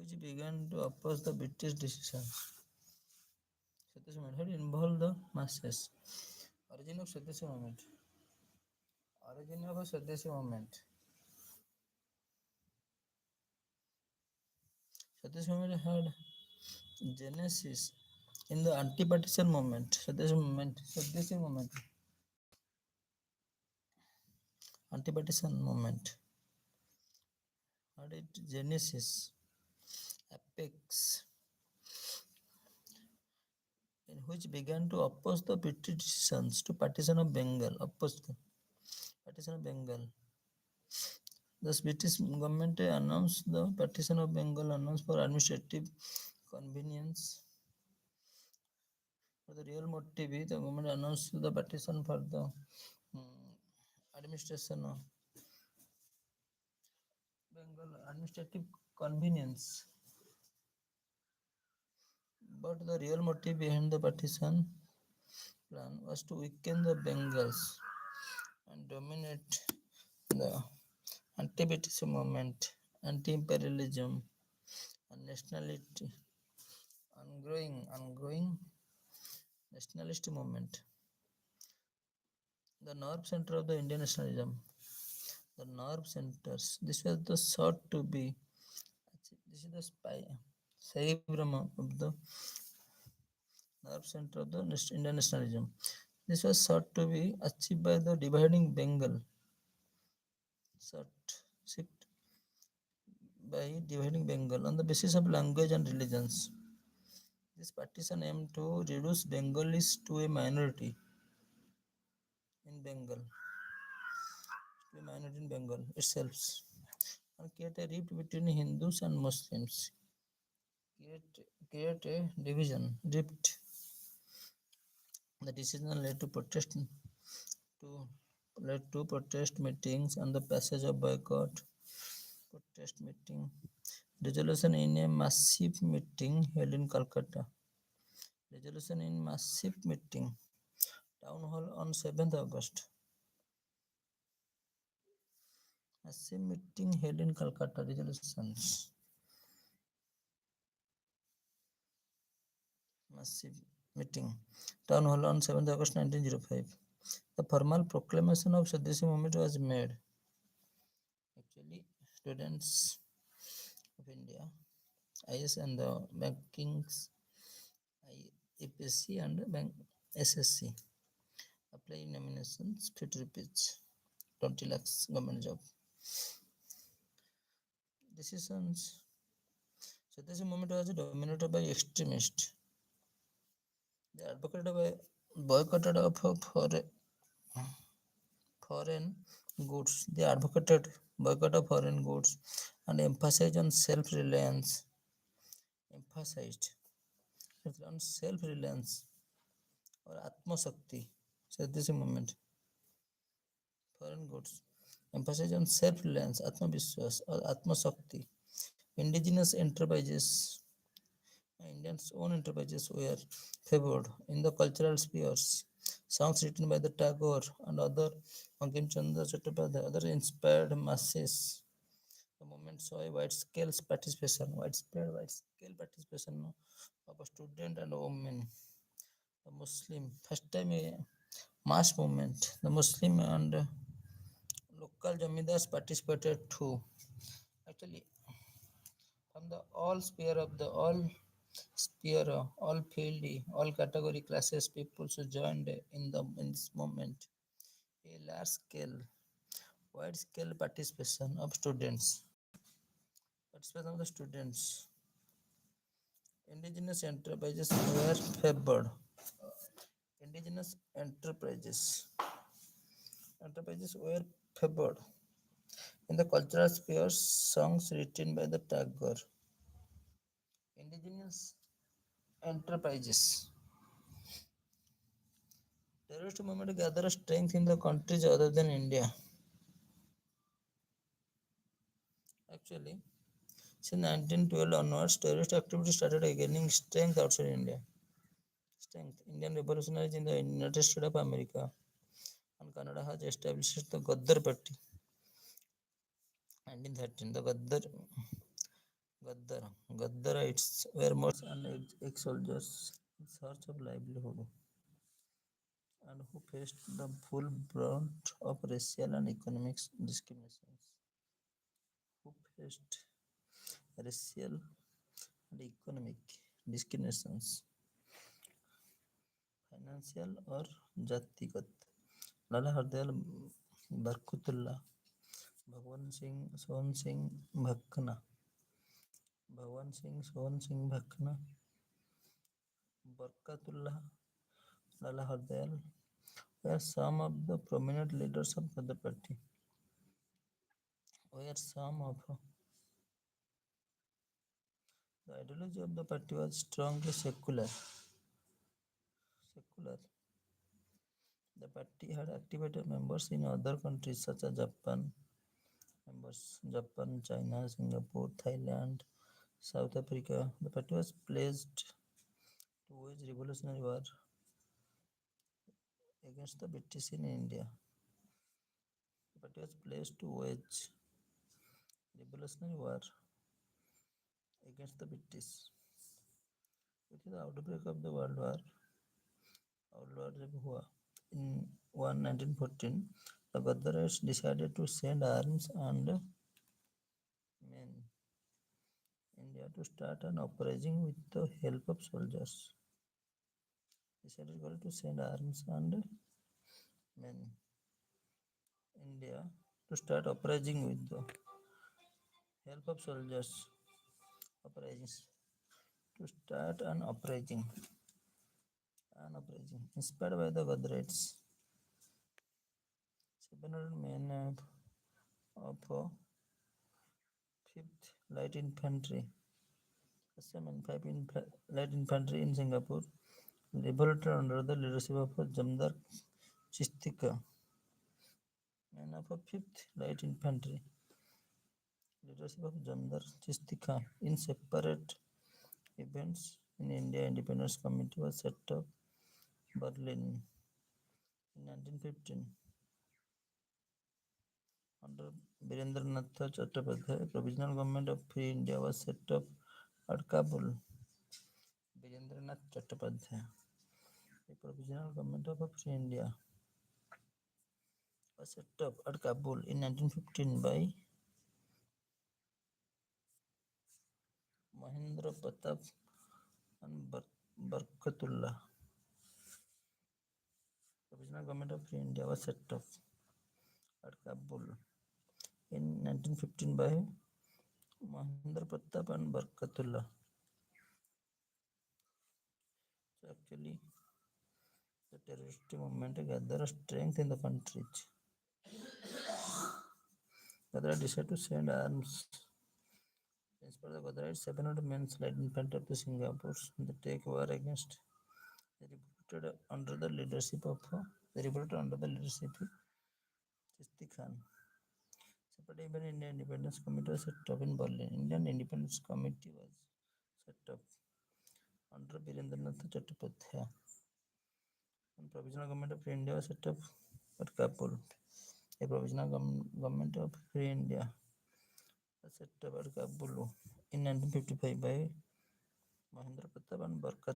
which began to oppose the British decisions. Swadeshi movement had involved the masses. Origin of Swadeshi movement. Origin of a Swadeshi movement. Swadeshi movement had genesis in the anti-partition movement. Swadeshi movement, anti-partition movement had its genesis, apex, in which began to oppose the British decisions to partition of Bengal. Oppose the partition of Bengal. Thus, British government announced the partition of Bengal announced for administrative convenience. For the real motive, the government announced the partition for the administration of Bengal administrative convenience. But the real motive behind the partition plan was to weaken the Bengals and dominate the anti-British movement, anti-imperialism, and nationality, ongoing nationalist movement. The nerve center of the Indian nationalism. The nerve centers. This was the sought to be. This is the cerebrum of the nerve center of the Indian nationalism. This was sought to be achieved by the dividing Bengal. Sought by dividing Bengal on the basis of language and religions. This partition aimed to reduce Bengalis to a minority in Bengal, itself, and create a rift between Hindus and Muslims. Create a rift. The decision to led to protest meetings and the passage of boycott protest meeting resolution in a massive meeting held in Calcutta. Resolution in massive meeting town hall on 7th August. Massive meeting held in Calcutta. Resolutions. Massive meeting town hall on 7th August 1905. The formal proclamation of Swadeshi movement was made. Actually, students of India, IS and the bankings, EPSC and bank SSC apply nominations 50 rupees, 20 lakhs government job. Decisions. Swadeshi movement was dominated by extremists. They advocated by boycotted of foreign goods. They advocated boycott of foreign goods and emphasized on self-reliance. Emphasized on self-reliance or Atma Shakti. Swadeshi movement. Foreign goods. Emphasis on self-reliance, Atma Vishwas or Atma Shakti. Indigenous enterprises, Indians' own enterprises were favored in the cultural spheres. Songs written by the Tagore and other Bankim Chandra Chattopadhyay, other inspired masses. The movement saw a widespread participation of students and women. The Muslim, first time a mass movement. The Muslim and local Jamidars participated too. Actually, from the all field, all category classes, people who joined in this movement. A large scale, wide scale participation of students. Participation of the students. Indigenous enterprises were favored. Indigenous enterprises were favored. In the cultural sphere, songs written by the Tagore. Indigenous enterprises. Terrorist movement gathered strength in the countries other than India. Actually, since 1912 onwards, terrorist activity started gaining strength outside India. Indian revolutionaries in the United States of America and Canada has established the Gaddar Party. 1913, the Gaddar Gaddar. Gaddarites were and ex-soldiers in search of livelihood and who faced the full brunt of racial and economic discriminations. Who faced racial and economic discriminations, financial or jatigat. Lala Hardayal Barkutullah, Bhagwan Singh, Sohan Singh Bhakna, Bhagwan Singh, Sohan Singh Bhakna, Barkatullah, Lala Hardayal were some of the prominent leaders of the party. Were some of the ideology of the party was strongly secular. Secular. The party had activated members in other countries such as Japan, China, Singapore, Thailand, South Africa. The party was pledged to wage revolutionary war against the British in India. The party was pledged to wage revolutionary war against the British. With the outbreak of the World War in 1914, the Gaddarites decided to send arms and men India to start an uprising with the help of soldiers. Decided to send arms and men India to start uprising with the help of soldiers. Uprisings to start an uprising inspired by the Gaddarites. 700 men of 5th Light Infantry, SMN 5 Light Infantry in Singapore, revolted under the leadership of Jamdar Chistika, men of 5th Light Infantry, leadership of Jamdar Chistika. In separate events in India, Independence Committee was set up Berlin in 1915 under Birendranath Chattopadhyay. Provisional Government of Free India was set up at Kabul. Birendranath Chattopadhyay. The Provisional Government of Free India was set up at Kabul in 1915 by Mahendra Pratap and Barkatullah. Provisional Government of Free India was set up at Kabul in 1915 by Mahendra Pratap and Barkatullah. So actually, the terrorist movement gathered strength in the country. Gaddara decided to send arms. As per the Gaddara, 700 men led infantry to Singapore. They take war against. They revolted under the leadership of Chisti Khan. Separate even Indian Independence Committee was set up in Berlin. Indian Independence Committee was set up under Birendranath Chattopadhyay. And Provisional Government of India was set up at Kabul. A Provisional Government of Free India was set up at Kabul in 1955 by Mahendra Pratap and Barkat.